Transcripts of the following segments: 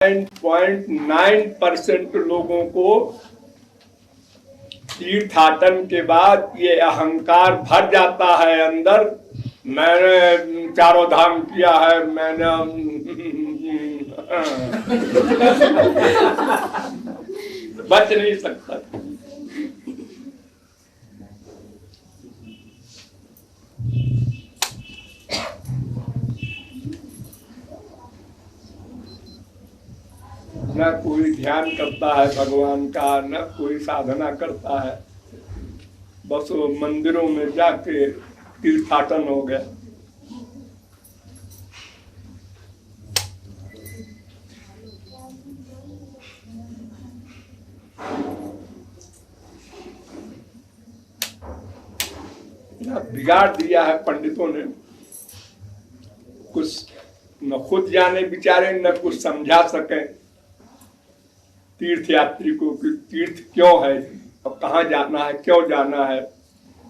9.9% लोगों को तीर्थाटन के बाद ये अहंकार भर जाता है अंदर। मैंने चारों धाम किया है, मैंने बच नहीं सकता। न कोई ध्यान करता है भगवान का, न कोई साधना करता है, बस वो मंदिरों में जाके तीर्थाटन हो गया। बिगाड़ दिया है पंडितों ने, कुछ न खुद जाने बिचारे, न कुछ समझा सके तीर्थ यात्री को कि तीर्थ क्यों है और कहाँ जाना है, क्यों जाना है,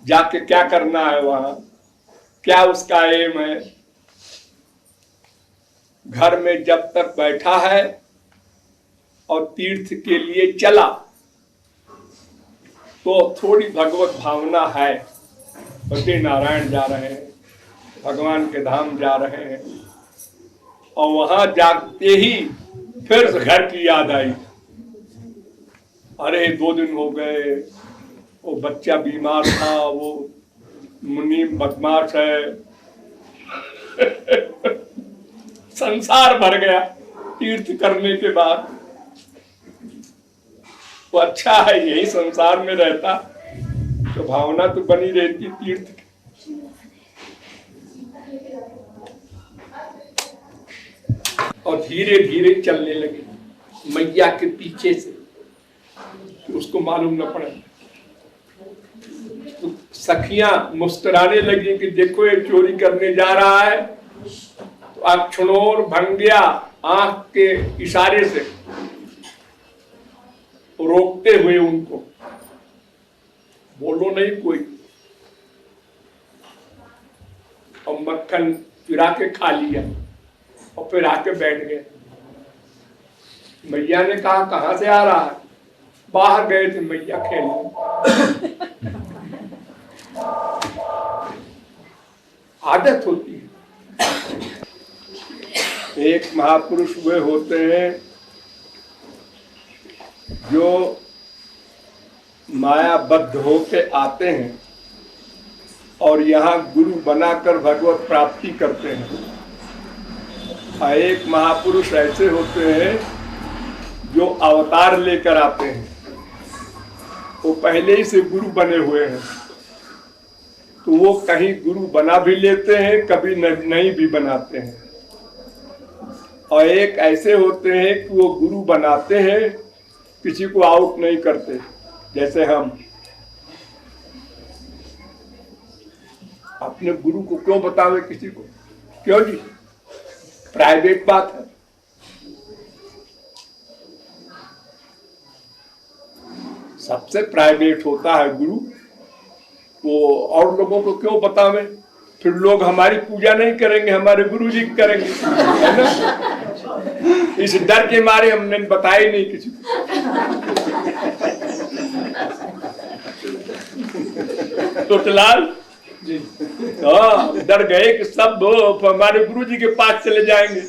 जाके क्या करना है, वहां क्या उसका एम है। घर में जब तक बैठा है और तीर्थ के लिए चला तो थोड़ी भगवत भावना है, पति नारायण जा रहे हैं, भगवान के धाम जा रहे हैं, और वहां जाते ही फिर घर की याद आई, अरे 2 दिन हो गए, वो बच्चा बीमार था, वो मुनि बदमाश है। संसार भर गया तीर्थ करने के बाद। वो अच्छा है यही संसार में रहता तो भावना तो बनी रहती तीर्थ की। और धीरे धीरे चलने लगे मैया के पीछे से, तो उसको मालूम न पड़े। तो सखियां मुस्कुराने लगी कि देखो ये चोरी करने जा रहा है। तो अक्षणोर भंगिया आंख के इशारे से रोकते हुए उनको, बोलो नहीं कोई, और मक्खन चुरा के खा लिया और फिर आके बैठ गए। मैया ने कहा कहां से आ रहा है? बाहर गए थे मैया खेलने। आदत होती है। एक महापुरुष वे होते हैं जो मायाबद्ध होके आते हैं और यहाँ गुरु बनाकर भगवत प्राप्ति करते हैं। और एक महापुरुष ऐसे होते हैं जो अवतार लेकर आते हैं, वो पहले ही से गुरु बने हुए हैं, तो वो कहीं गुरु बना भी लेते हैं, कभी नहीं भी बनाते हैं। और एक ऐसे होते हैं कि वो गुरु बनाते हैं, किसी को आउट नहीं करते, जैसे हम। अपने गुरु को क्यों बतावे किसी को? क्यों जी? प्राइवेट बात है। सबसे प्राइवेट होता है गुरु, वो और लोगों को क्यों बतावे? फिर लोग हमारी पूजा नहीं करेंगे, हमारे गुरु जी करेंगे, है ना? इस डर के मारे हमने बताया नहीं किसी को। टोटलाल डर गए कि सब हमारे गुरु जी के पास चले जाएंगे।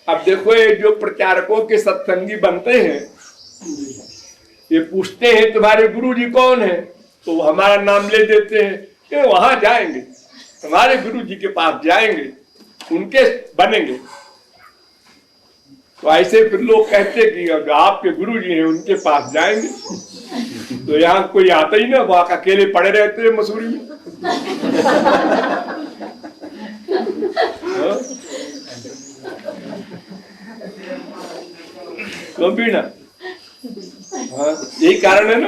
अब देखो ये जो प्रचारकों के सत्संगी बनते हैं, ये पूछते हैं तुम्हारे गुरु जी कौन है, तो हमारा नाम ले देते हैं कि वहां जाएंगे, तुम्हारे गुरु जी के पास जाएंगे, उनके बनेंगे। तो ऐसे फिर लोग कहते कि अगर आपके गुरु जी हैं उनके पास जाएंगे, तो यहाँ कोई आता ही ना, वहां अकेले पड़े रहते हैं मसूरी में। तो बीना, हाँ यही कारण है ना।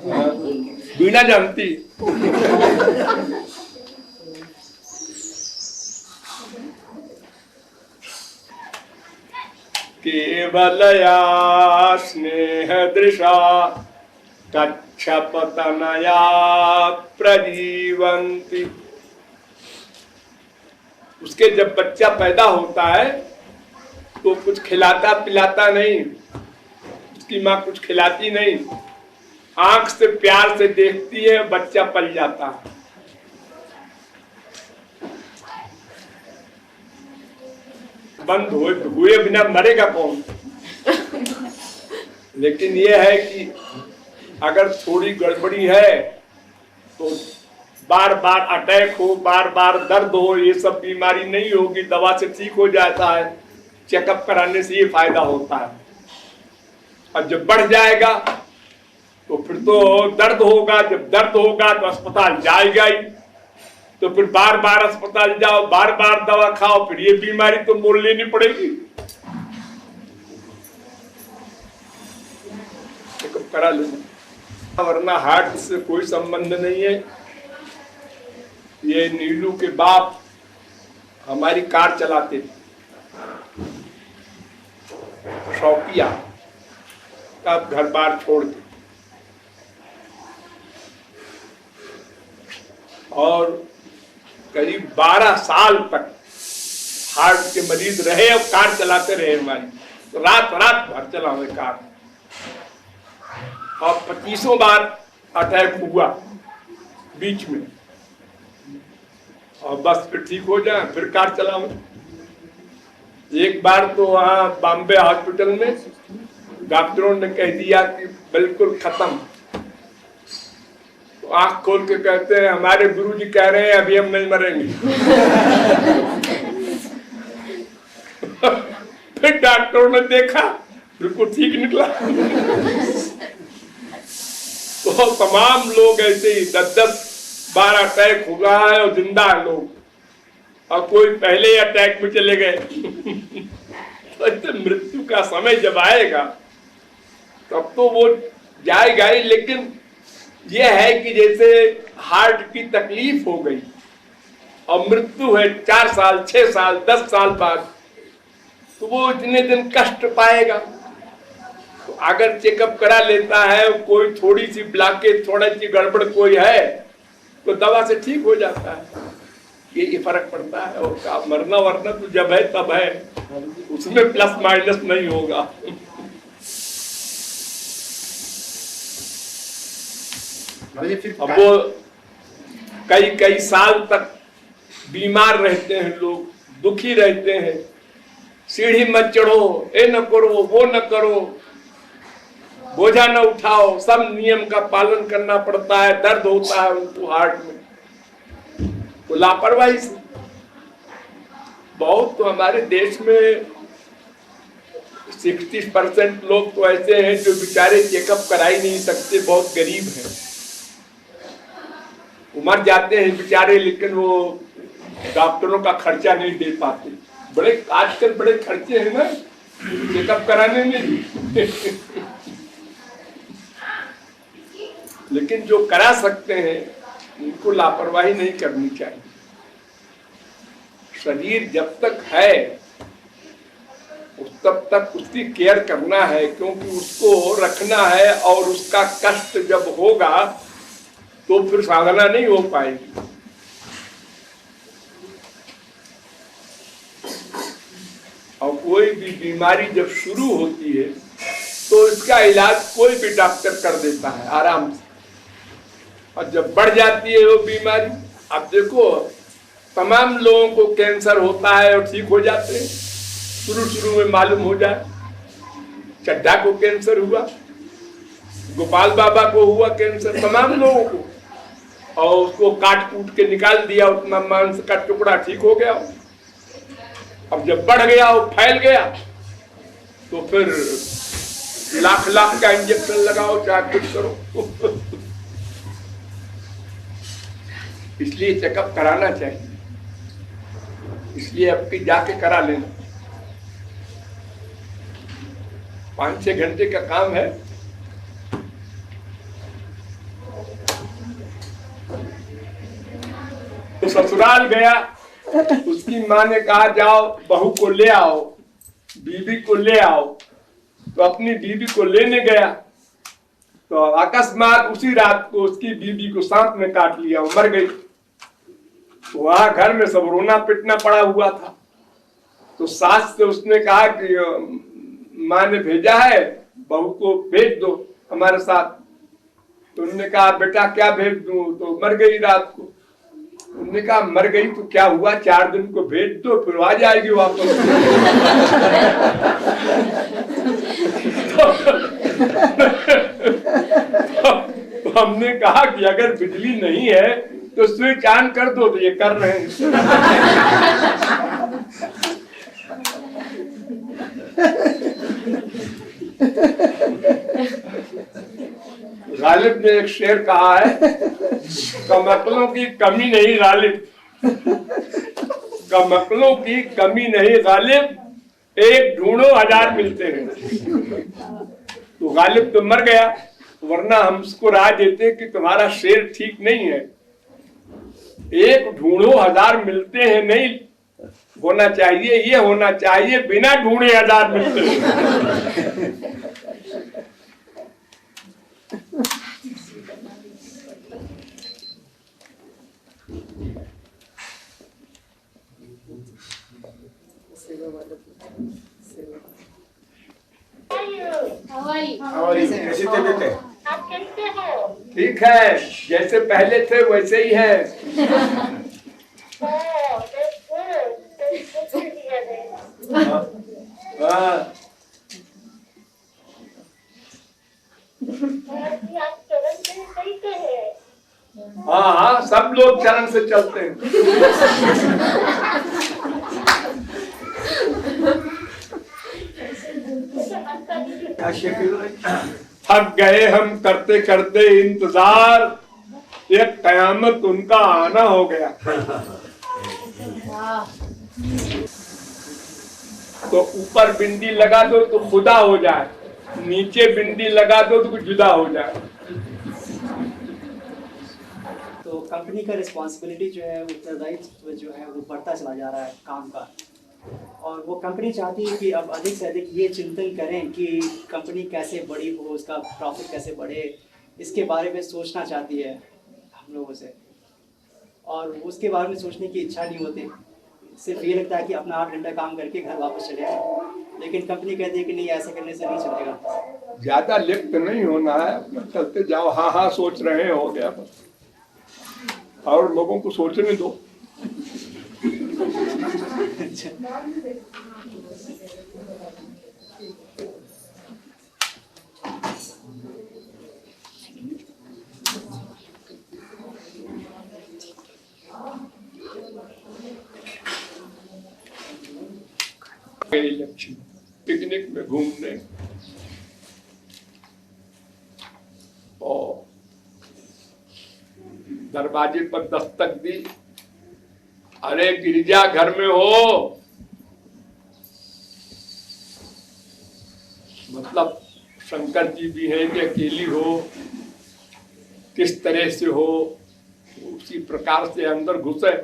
हाँ, बीना जानती केवलया स्नेह दृशा कच्छपतनया प्रजीवंती। उसके जब बच्चा पैदा होता है तो कुछ खिलाता पिलाता नहीं, उसकी माँ कुछ खिलाती नहीं, आंख से प्यार से देखती है, बच्चा पल जाता है। बंद हुए बिना मरेगा कौन? लेकिन यह है कि अगर थोड़ी गड़बड़ी है तो बार बार अटैक हो, बार बार दर्द हो, ये सब बीमारी नहीं होगी, दवा से ठीक हो जाता है। चेकअप कराने से ये फायदा होता है। और जब बढ़ जाएगा तो फिर तो दर्द होगा, जब दर्द होगा तो अस्पताल जाएगा ही, तो फिर बार बार अस्पताल जाओ, बार बार दवा खाओ, फिर ये बीमारी तो मोल लेनी पड़ेगी। चेकअप करा लेना, वरना हार्ट से कोई संबंध नहीं है। ये नीलू के बाप हमारी कार चलाते थे, शौकिया, तब घर बार छोड़ के, और करीब 12 साल तक हार्ट के मरीज रहे और कार चलाते रहे हमारी, तो रात रात भर चलावे कार। और 25 बार अटैक हुआ बीच में, और बस फिर ठीक हो जाए फिर कार चलाओ। एक बार तो वहां बॉम्बे हॉस्पिटल में डॉक्टरों ने कह दिया कि बिल्कुल खत्म, तो आंख खोल के कहते हैं हमारे गुरुजी कह रहे हैं अभी हम नहीं मरेंगे। फिर डॉक्टरों ने देखा बिल्कुल ठीक निकला। तो तमाम लोग ऐसे ही 10-10 बार अटैक हुआ है और जिंदा है लोग, और कोई पहले अटैक में चले गए। तो मृत्यु का समय जब आएगा तब तो वो जाएगा ही। लेकिन यह है कि जैसे हार्ट की तकलीफ हो गई और मृत्यु है 4 साल 6 साल 10 साल बाद, तो वो इतने दिन कष्ट पाएगा। तो अगर चेकअप करा लेता है, कोई थोड़ी सी ब्लॉकेज, थोड़ी सी गड़बड़ कोई है, तो दवा से ठीक हो जाता है। ये फर्क पड़ता है। और का मरना वरना तो जब है तब है, उसमें प्लस माइनस नहीं होगा। अब वो कई साल तक बीमार रहते हैं लोग, दुखी रहते हैं, सीढ़ी मत चढ़ो, ये न करो, वो न करो, बोझा न उठाओ, सब नियम का पालन करना पड़ता है, दर्द होता है उनको हार्ट में, तो लापरवाही से बहुत। तो हमारे देश में 60% लोग तो ऐसे हैं जो बेचारे चेकअप करा ही नहीं सकते, बहुत गरीब हैं, मर जाते हैं बेचारे, लेकिन वो डॉक्टरों का खर्चा नहीं दे पाते। बड़े आजकल बड़े खर्चे हैं ना चेकअप कराने में। लेकिन जो करा सकते हैं उनको लापरवाही नहीं करनी चाहिए। शरीर जब तक है तब तक उसकी केयर करना है, क्योंकि उसको रखना है, और उसका कष्ट जब होगा तो फिर साधना नहीं हो पाएगी। और कोई भी बीमारी जब शुरू होती है तो इसका इलाज कोई भी डॉक्टर कर देता है आराम से, और जब बढ़ जाती है वो बीमारी, आप देखो तमाम लोगों को कैंसर होता है और ठीक हो जाते हैं, शुरू में मालूम हो जाए। चड्ढा को कैंसर हुआ, गोपाल बाबा को हुआ कैंसर, तमाम लोगों को, और उसको काट कूट के निकाल दिया, उतना मांस का टुकड़ा ठीक हो गया। अब जब बढ़ गया और फैल गया तो फिर लाख का इंजेक्शन लगाओ, चाहे कुछ करो। इसलिए चेकअप कराना चाहिए, इसलिए अब की जाके करा लेना। 5-6 घंटे का काम है। तो ससुराल गया, उसकी माँ ने कहा जाओ बहू को ले आओ, बीबी को ले आओ। तो अपनी बीबी को लेने गया, तो अकस्मात उसी रात को उसकी बीबी को सांप ने काट लिया, वो मर गई। वहां घर में सब रोना पिटना पड़ा हुआ था। तो सास से उसने कहा कि माँ ने भेजा है, बहू को भेज दो हमारे साथ। तो उन्होंने कहा बेटा क्या भेज दूं, तो मर गई रात को। उन्होंने कहा मर गई तो क्या हुआ, 4 दिन को भेज दो फिर आ जाएगी वापस। तो हमने कहा कि अगर बिजली नहीं है तो स्विच ऑन कर दो, तो ये कर रहे हैं। गालिब ने एक शेर कहा है, कमकलों की कमी नहीं गालिब, कमकलों की कमी नहीं गालिब, एक ढूंढो 1000 मिलते हैं। तो गालिब तो मर गया, वरना हम उसको राय देते कि तुम्हारा शेर ठीक नहीं है, एक ढूंढो 1000 मिलते हैं नहीं होना चाहिए, ये होना चाहिए बिना ढूंढे 1000 मिलते हैं। कैसी तबीयत है? आप कैसे हो? ठीक है, जैसे पहले थे वैसे ही है। हाँ। हाँ हाँ, सब लोग चरण से चलते हैं। थक गए हम करते करते इंतजार, एक कयामत उनका आना हो गया। तो ऊपर बिंदी लगा दो तो खुदा हो जाए, नीचे बिंदी लगा दो तो जुदा हो जाए। तो कंपनी का रिस्पॉन्सिबिलिटी जो है, उत्तरदायित्व जो है वो बढ़ता चला जा रहा है काम का, और वो कंपनी चाहती है कि अब अधिक से अधिक ये चिंतन करें कि कंपनी कैसे बड़ी हो, उसका प्रॉफिट कैसे बढ़े, इसके बारे में सोचना चाहती है हम लोगों से, और उसके बारे में सोचने की इच्छा नहीं होती। सिर्फ ये लगता है कि अपना 8 घंटा काम करके घर वापस चले आए, लेकिन कंपनी कहती है कि नहीं, ऐसा करने से नहीं चलेगा। ज्यादा लिप्त नहीं होना है, अपना चलते जाओ, हाँ हाँ सोच रहे हैं, हो गया बस, और लोगों को सोचने दो। लक्ष्मी पिकनिक में घूमने, और दरवाजे पर दस्तक दी, अरे गिरिजा घर में हो। मतलब शंकर जी भी हैं कि अकेली हो, किस तरह से हो, उसी प्रकार से अंदर घुसे।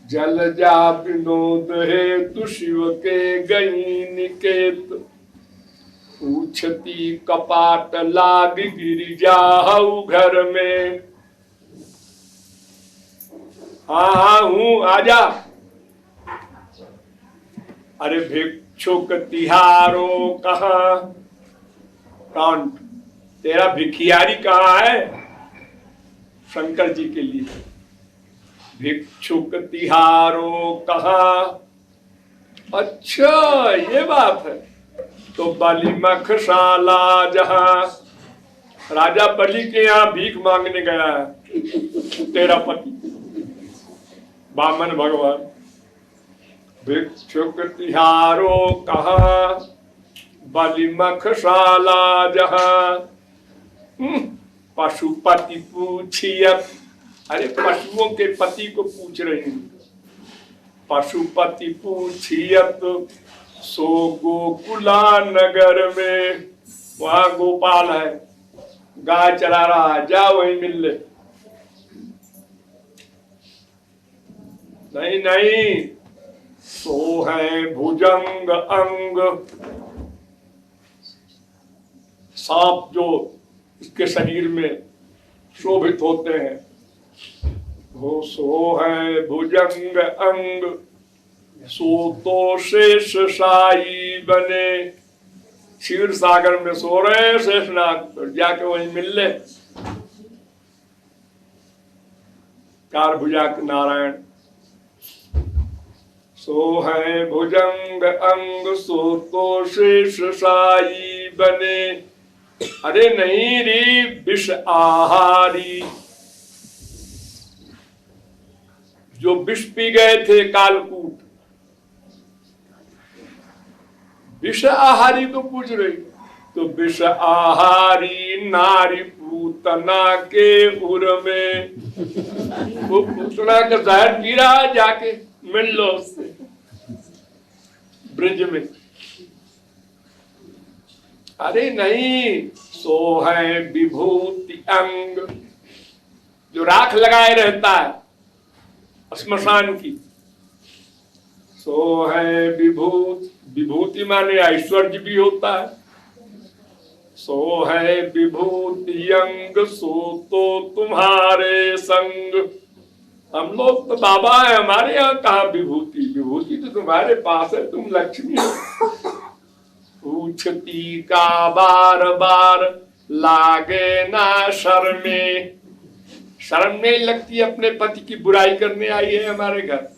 जल जा विनोद हेतु शिव के गई निकेत, पूछती कपाट लाग गिरिजा हऊ घर में। हाँ हाँ हूँ, आजा। अरे भिक्षुक तिहारो कहाँ, कौन तेरा भिखियारी कहाँ है? शंकर जी के लिए भिक्षुक तिहारो कहाँ। अच्छा ये बात है। तो बलि मखशाला जहाँ, राजा बलि के यहाँ भीख मांगने गया है तेरा पति वामन भगवान। भिक्षुक तिहारो कहाँ, बलि मखशाला जहाँ। पशुपति पूछियत, अरे पशुओं के पति को पूछ रही हूँ। पशुपति पूछियत सो गोकुला नगर में, वहां गोपाल है, गाय चरा रहा है, जा वहीं मिल ले। नहीं नहीं, सो है भुजंग अंग, सांप जो इसके शरीर में शोभित होते हैं, वो सो है भुजंग अंग। सो तो शेष शाही बने। क्षीर सागर में सो रहे शेषनाग, जाके वहीं मिल ले। कार भुजा नारायण सो है भुजंग अंग, सो तो शेष शाही बने। अरे नहीं री विष आहारी, जो विष पी गए थे कालकूट, विष आहारी तो पूछ रही, तो विष आहारी नारी पूतना के उर में। वो पूतना का जहर पी रहा है, जाके मिल लो उससे ब्रिज में। अरे नहीं, सो है विभूति अंग, जो राख लगाए रहता है श्मशान की, सो है विभूति। विभूति माने ऐश्वर्य भी होता है। सो है विभूति अंग, सो तो तुम्हारे संग। हम लोग तो बाबा है, हमारे यहाँ कहा विभूति, विभूति तो तुम्हारे पास है, तुम लक्ष्मी हो। पूछती का बार बार लागे ना शर्मे, शर्म नहीं लगती अपने पति की बुराई करने आई है हमारे घर।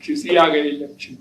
खिसी आ गई लक्ष्मी।